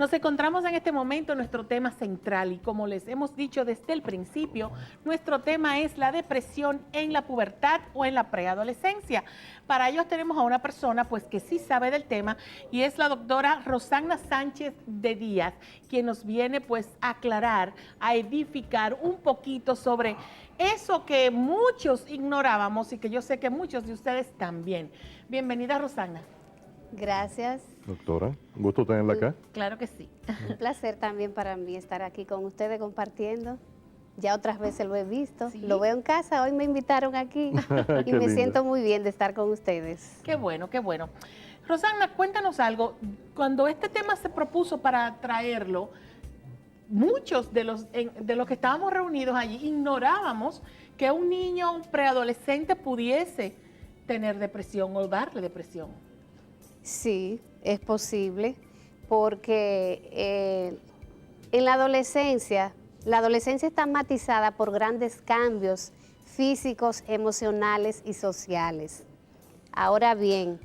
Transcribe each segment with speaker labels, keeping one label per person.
Speaker 1: Nos encontramos en este momento en nuestro tema central y como les hemos dicho desde el principio, nuestro tema es la depresión en la pubertad o en la preadolescencia. Para ello tenemos a una persona pues que sí sabe del tema y es la doctora Rosagna Sánchez de Díaz, quien nos viene pues a aclarar, a edificar un poquito sobre eso que muchos ignorábamos y que yo sé que muchos de ustedes también. Bienvenida, Rosagna.
Speaker 2: Gracias.
Speaker 3: Doctora, un gusto tenerla acá.
Speaker 1: Claro que sí.
Speaker 2: Un placer también para mí estar aquí con ustedes compartiendo. Ya otras veces lo he visto,
Speaker 1: ¿Sí?
Speaker 2: Lo veo en casa, hoy me invitaron aquí y me siento muy bien de estar con ustedes.
Speaker 1: Qué bueno, qué bueno. Rosagna, cuéntanos algo. Cuando este tema se propuso para traerlo, muchos de los que estábamos reunidos allí ignorábamos que un niño, un preadolescente pudiese tener depresión o darle depresión.
Speaker 2: Sí, es posible porque en la adolescencia está matizada por grandes cambios físicos, emocionales y sociales. Ahora bien,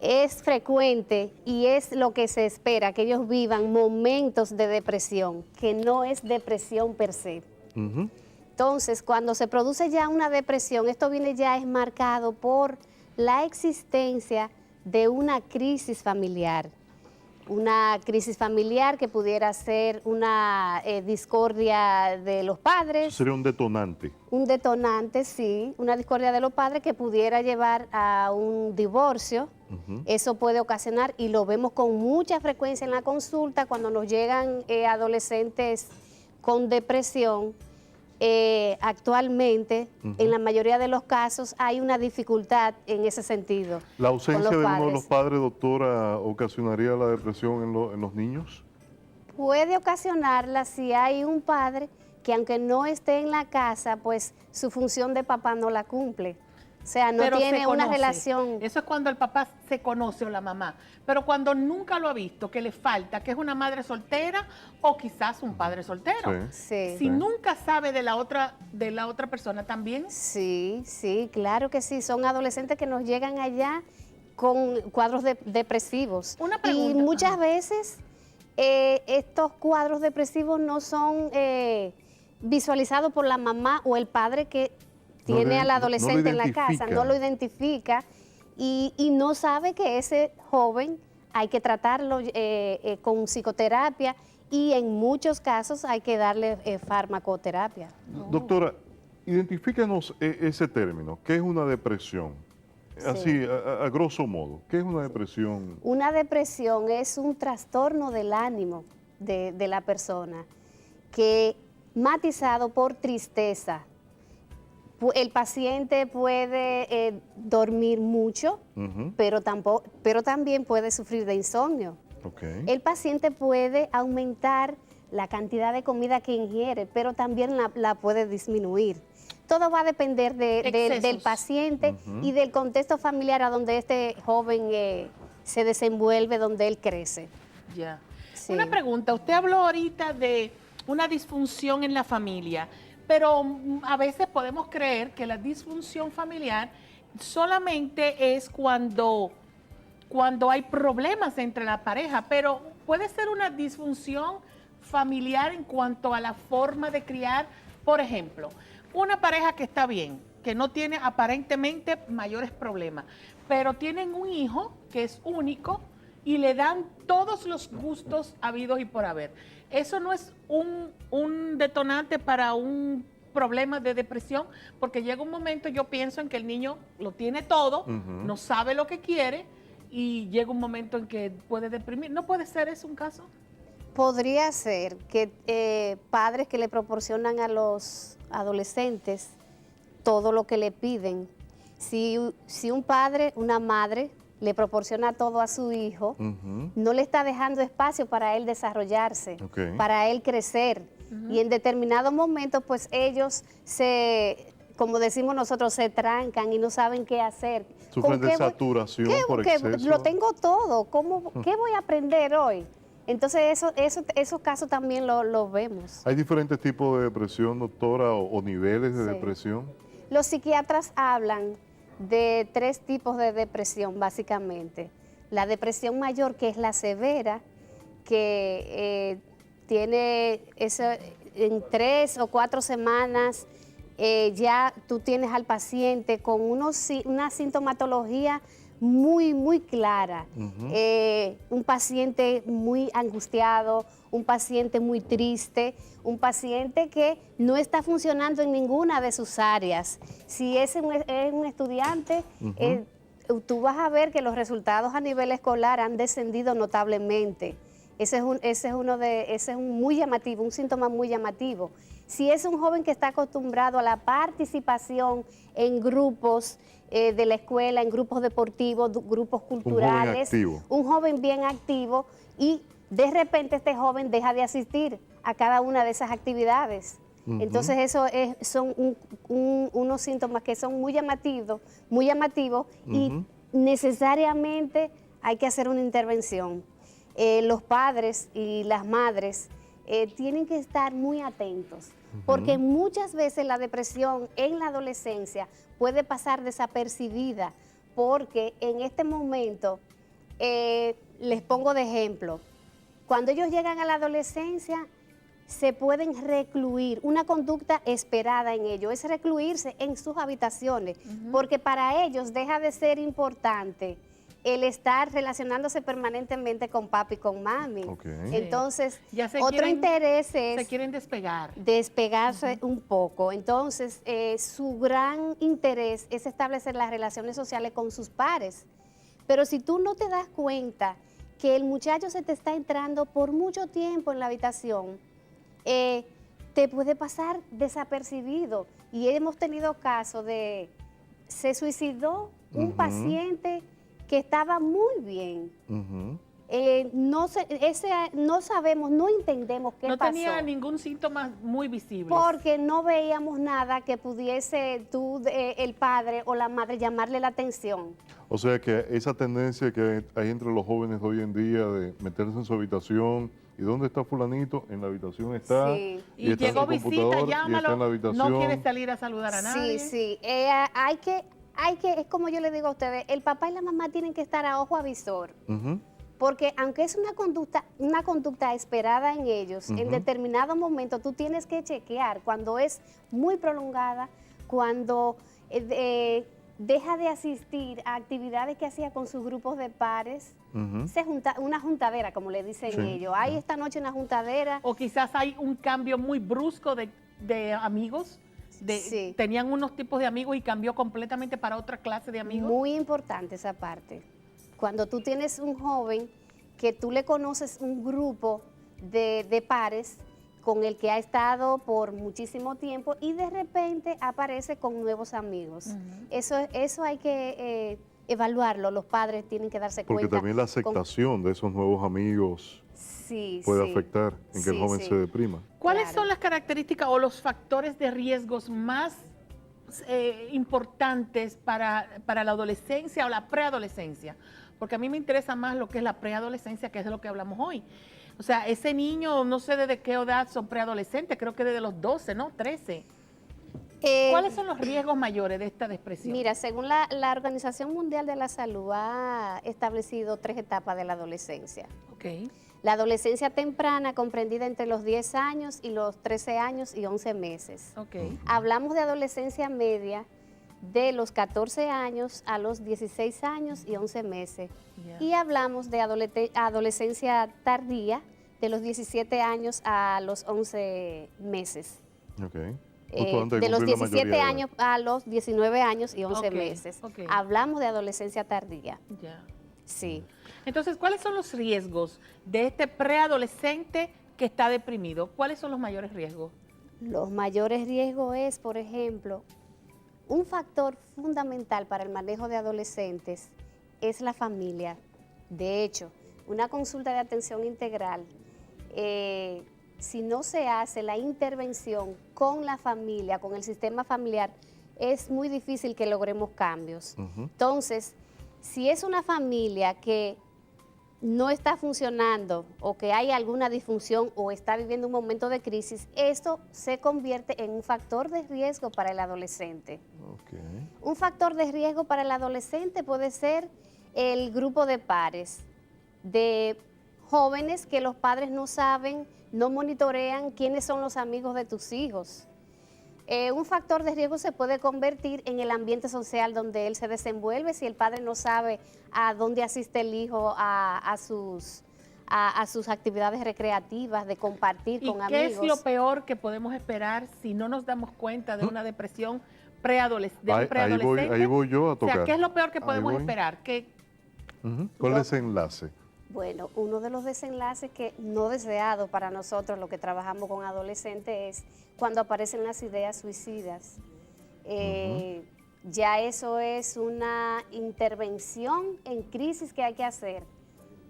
Speaker 2: es frecuente y es lo que se espera que ellos vivan momentos de depresión, que no es depresión per se. Entonces, cuando se produce ya una depresión, esto viene ya es marcado por la existencia de una crisis familiar que pudiera ser una discordia de los padres.
Speaker 3: Eso sería un detonante.
Speaker 2: Un detonante, sí, una discordia de los padres que pudiera llevar a un divorcio. Eso puede ocasionar, y lo vemos con mucha frecuencia en la consulta, cuando nos llegan adolescentes con depresión. Actualmente, en la mayoría de los casos, hay una dificultad en ese sentido.
Speaker 3: ¿La ausencia de uno de los padres, doctora, ocasionaría la depresión en los niños?
Speaker 2: Puede ocasionarla si hay un padre que, aunque no esté en la casa, pues su función de papá no la cumple. O sea, no tiene una relación.
Speaker 1: Eso es cuando el papá se conoce o la mamá. Pero cuando nunca lo ha visto, que le falta, que es una madre soltera o quizás un padre soltero.
Speaker 2: Sí.
Speaker 1: Si nunca sabe de la otra persona también.
Speaker 2: Sí, sí, claro que sí. Son adolescentes que nos llegan allá con cuadros depresivos.
Speaker 1: Una pregunta.
Speaker 2: Y muchas veces estos cuadros depresivos no son visualizados por la mamá o el padre que tiene al adolescente en la casa, no lo identifica y no sabe que ese joven hay que tratarlo con psicoterapia y en muchos casos hay que darle farmacoterapia.
Speaker 3: Doctora, identifícanos ese término. ¿Qué es una depresión?
Speaker 2: Sí.
Speaker 3: Así, a grosso modo, ¿qué es una depresión?
Speaker 2: Una depresión es un trastorno del ánimo de la persona que matizado por tristeza. El paciente puede dormir mucho, pero también puede sufrir de insomnio. El paciente puede aumentar la cantidad de comida que ingiere, pero también la puede disminuir. Todo va a depender del paciente y del contexto familiar a donde este joven se desenvuelve, donde él crece.
Speaker 1: Ya.
Speaker 2: Sí.
Speaker 1: Una pregunta, usted habló ahorita de una disfunción en la familia, pero a veces podemos creer que la disfunción familiar solamente es cuando hay problemas entre la pareja, pero puede ser una disfunción familiar en cuanto a la forma de criar. Por ejemplo, una pareja que está bien, que no tiene aparentemente mayores problemas, pero tienen un hijo que es único y le dan todos los gustos habidos y por haber. Eso no es un detonante para un problema de depresión, porque llega un momento, yo pienso en que el niño lo tiene todo, no sabe lo que quiere y llega un momento en que puede deprimir. ¿No puede ser eso un caso?
Speaker 2: Podría ser que padres que le proporcionan a los adolescentes todo lo que le piden. Si un padre, una madre, le proporciona todo a su hijo, no le está dejando espacio para él desarrollarse, para él crecer. Y en determinados momentos, pues ellos como decimos nosotros, se trancan y no saben qué hacer.
Speaker 3: Sufren de saturación por exceso.
Speaker 2: Lo tengo todo, ¿qué voy a aprender hoy? Entonces esos casos también los vemos.
Speaker 3: ¿Hay diferentes tipos de depresión, doctora, o niveles de depresión?
Speaker 2: Los psiquiatras hablan de 3 tipos de depresión, básicamente. La depresión mayor, que es la severa, que tiene eso, en 3 o 4 semanas ya tú tienes al paciente con una sintomatología muy, muy clara. Un paciente muy angustiado, un paciente muy triste, un paciente que no está funcionando en ninguna de sus áreas. Si es un estudiante, tú vas a ver que los resultados a nivel escolar han descendido notablemente. Ese es un muy llamativo, un síntoma muy llamativo. Si es un joven que está acostumbrado a la participación en grupos de la escuela, en grupos deportivos, grupos culturales, un joven bien activo, y de repente este joven deja de asistir a cada una de esas actividades. Entonces eso son unos síntomas que son muy llamativos y necesariamente hay que hacer una intervención. Los padres y las madres tienen que estar muy atentos, porque muchas veces la depresión en la adolescencia puede pasar desapercibida, porque en este momento, les pongo de ejemplo, cuando ellos llegan a la adolescencia, se pueden recluir. Una conducta esperada en ellos es recluirse en sus habitaciones, porque para ellos deja de ser importante el estar relacionándose permanentemente con papi y con mami. Entonces, otro interés es...
Speaker 1: Se quieren despegar.
Speaker 2: Despegarse un poco. Entonces, su gran interés es establecer las relaciones sociales con sus pares. Pero si tú no te das cuenta que el muchacho se te está entrando por mucho tiempo en la habitación, te puede pasar desapercibido. Y hemos tenido casos de... Se suicidó un paciente que estaba muy bien. No sabemos, no entendemos qué pasó.
Speaker 1: No tenía ningún síntoma muy visible.
Speaker 2: Porque no veíamos nada que pudiese el padre o la madre llamarle la atención.
Speaker 3: O sea que esa tendencia que hay entre los jóvenes de hoy en día de meterse en su habitación, ¿y dónde está fulanito? En la habitación está.
Speaker 2: Sí.
Speaker 1: Y
Speaker 3: está en
Speaker 1: llegó
Speaker 3: su
Speaker 1: visita,
Speaker 3: computador,
Speaker 1: llámalo.
Speaker 3: y está en la habitación.
Speaker 1: No quiere salir a saludar a nadie.
Speaker 2: Sí. Hay que, es como yo le digo a ustedes, el papá y la mamá tienen que estar a ojo avisor. Porque aunque es una conducta esperada en ellos, en determinado momento tú tienes que chequear cuando es muy prolongada, cuando deja de asistir a actividades que hacía con sus grupos de pares. Se junta, una juntadera, como le dicen ellos. Hay esta noche una juntadera.
Speaker 1: O quizás hay un cambio muy brusco de amigos. Tenían unos tipos de amigos y cambió completamente para otra clase de amigos.
Speaker 2: Muy importante esa parte. Cuando tú tienes un joven que tú le conoces un grupo de pares con el que ha estado por muchísimo tiempo y de repente aparece con nuevos amigos. Eso hay que evaluarlo, los padres tienen que darse cuenta.
Speaker 3: Porque también la aceptación de esos nuevos amigos puede afectar en que el joven se deprima.
Speaker 1: ¿Cuáles son las características o los factores de riesgos más importantes para la adolescencia o la preadolescencia? Porque a mí me interesa más lo que es la preadolescencia, que es de lo que hablamos hoy. O sea, ese niño, no sé desde qué edad son preadolescentes, creo que desde los 12, ¿no? 13. ¿Cuáles son los riesgos mayores de esta depresión?
Speaker 2: Mira, según la Organización Mundial de la Salud ha establecido 3 etapas de la adolescencia. La adolescencia temprana, comprendida entre los 10 años y los 13 años y 11 meses. Hablamos de adolescencia media, de los 14 años a los 16 años y 11 meses. Y hablamos de adolescencia tardía, de los 17 años a los 11 meses. De los 17 años a los 19 años y 11 meses. Hablamos de adolescencia tardía. Sí.
Speaker 1: Entonces, ¿cuáles son los riesgos de este preadolescente que está deprimido? ¿Cuáles son los mayores riesgos?
Speaker 2: Los mayores riesgos es, por ejemplo, un factor fundamental para el manejo de adolescentes es la familia. De hecho, una consulta de atención integral, si no se hace la intervención con la familia, con el sistema familiar, es muy difícil que logremos cambios. Entonces, si es una familia que no está funcionando o que hay alguna disfunción o está viviendo un momento de crisis, esto se convierte en un factor de riesgo para el adolescente. Un factor de riesgo para el adolescente puede ser el grupo de pares, de jóvenes que los padres no saben, no monitorean quiénes son los amigos de tus hijos. Un factor de riesgo se puede convertir en el ambiente social donde él se desenvuelve si el padre no sabe a dónde asiste el hijo a sus actividades recreativas, de compartir con
Speaker 1: ¿Y qué
Speaker 2: amigos.
Speaker 1: es lo peor que podemos esperar si no nos damos cuenta de una depresión preadolescente?
Speaker 3: Ahí voy yo a
Speaker 1: O
Speaker 3: tocar.
Speaker 1: sea, ¿qué es lo peor que
Speaker 3: Ahí
Speaker 1: podemos
Speaker 3: voy.
Speaker 1: esperar? ¿Qué,
Speaker 3: ¿Cuál es el enlace?
Speaker 2: Bueno, uno de los desenlaces que no deseado para nosotros, los que trabajamos con adolescentes, es cuando aparecen las ideas suicidas. Ya eso es una intervención en crisis que hay que hacer,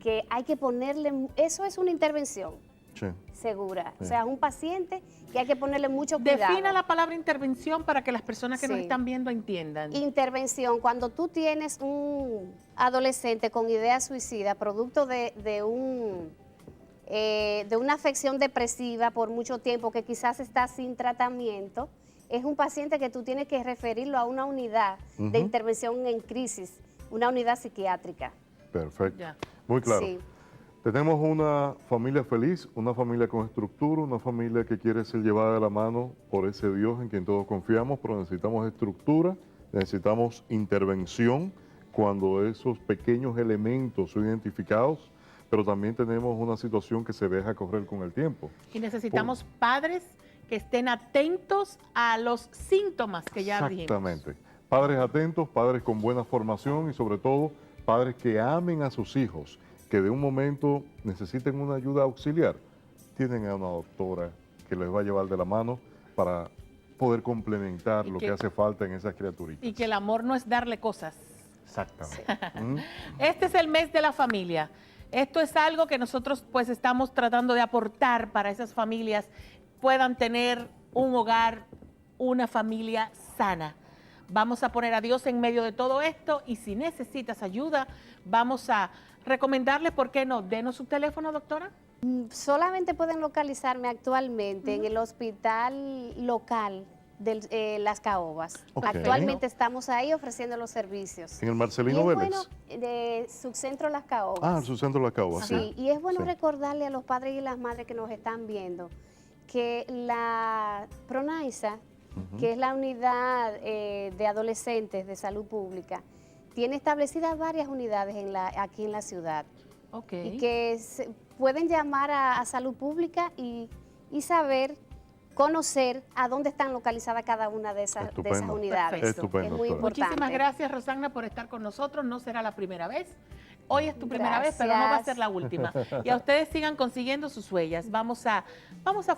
Speaker 2: que hay que ponerle, eso es una intervención
Speaker 3: Sí.
Speaker 2: segura.
Speaker 3: Sí.
Speaker 2: O sea, es un paciente que hay que ponerle mucho cuidado.
Speaker 1: defina la palabra intervención para que las personas que nos
Speaker 2: Sí.
Speaker 1: están viendo entiendan?
Speaker 2: Intervención, cuando tú tienes un adolescente con ideas suicidas, producto de una afección depresiva por mucho tiempo, que quizás está sin tratamiento, es un paciente que tú tienes que referirlo a una unidad de intervención en crisis, una unidad psiquiátrica.
Speaker 3: Perfecto.
Speaker 1: Ya.
Speaker 3: Muy claro.
Speaker 2: Sí.
Speaker 3: Tenemos una familia feliz, una familia con estructura, una familia que quiere ser llevada de la mano por ese Dios en quien todos confiamos, pero necesitamos estructura, necesitamos intervención cuando esos pequeños elementos son identificados, pero también tenemos una situación que se deja correr con el tiempo.
Speaker 1: Y necesitamos padres que estén atentos a los síntomas que ya dijimos.
Speaker 3: Exactamente. Padres atentos, padres con buena formación y sobre todo padres que amen a sus hijos, que de un momento necesiten una ayuda auxiliar. Tienen a una doctora que les va a llevar de la mano para poder complementar
Speaker 1: Y
Speaker 3: lo
Speaker 1: que-
Speaker 3: que hace falta en esas criaturitas.
Speaker 1: Y que el amor no es darle cosas.
Speaker 3: Exactamente. ¿Mm?
Speaker 1: Este es el mes de la familia. Esto es algo que nosotros pues estamos tratando de aportar para esas familias puedan tener un hogar, una familia sana. Vamos a poner a Dios en medio de todo esto y si necesitas ayuda, vamos a recomendarle, ¿por qué no? Denos su teléfono, doctora.
Speaker 2: Solamente pueden localizarme actualmente en el hospital local de Las Caobas.
Speaker 3: Ok.
Speaker 2: Actualmente estamos ahí ofreciendo los servicios.
Speaker 3: En el
Speaker 2: Y
Speaker 3: Marcelino
Speaker 2: es
Speaker 3: Vélez.
Speaker 2: bueno, de Subcentro Las Caobas.
Speaker 3: Ah, en su centro de la Cagua, sí.
Speaker 2: Sí, y es bueno
Speaker 3: Sí.
Speaker 2: recordarle a los padres y las madres que nos están viendo que la PRONAISA, que es la unidad de adolescentes de salud pública, tiene establecidas varias unidades aquí en la ciudad.
Speaker 1: Ok.
Speaker 2: Y que pueden llamar a salud pública y saber, conocer a dónde están localizadas cada una de esas
Speaker 3: Estupendo.
Speaker 2: unidades.
Speaker 1: Perfecto.
Speaker 3: Estupendo,
Speaker 2: Es muy
Speaker 3: doctora.
Speaker 2: importante.
Speaker 1: Muchísimas gracias, Rosagna, por estar con nosotros. No será la primera vez. Hoy es tu primera vez, pero no va a
Speaker 2: Gracias.
Speaker 1: ser la última. Y a ustedes sigan consiguiendo sus huellas. Vamos a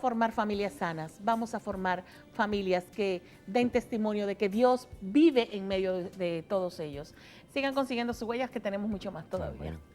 Speaker 1: formar familias sanas, vamos a formar familias que den testimonio de que Dios vive en medio de todos ellos. Sigan consiguiendo sus huellas, que tenemos mucho más todavía.
Speaker 3: Amén.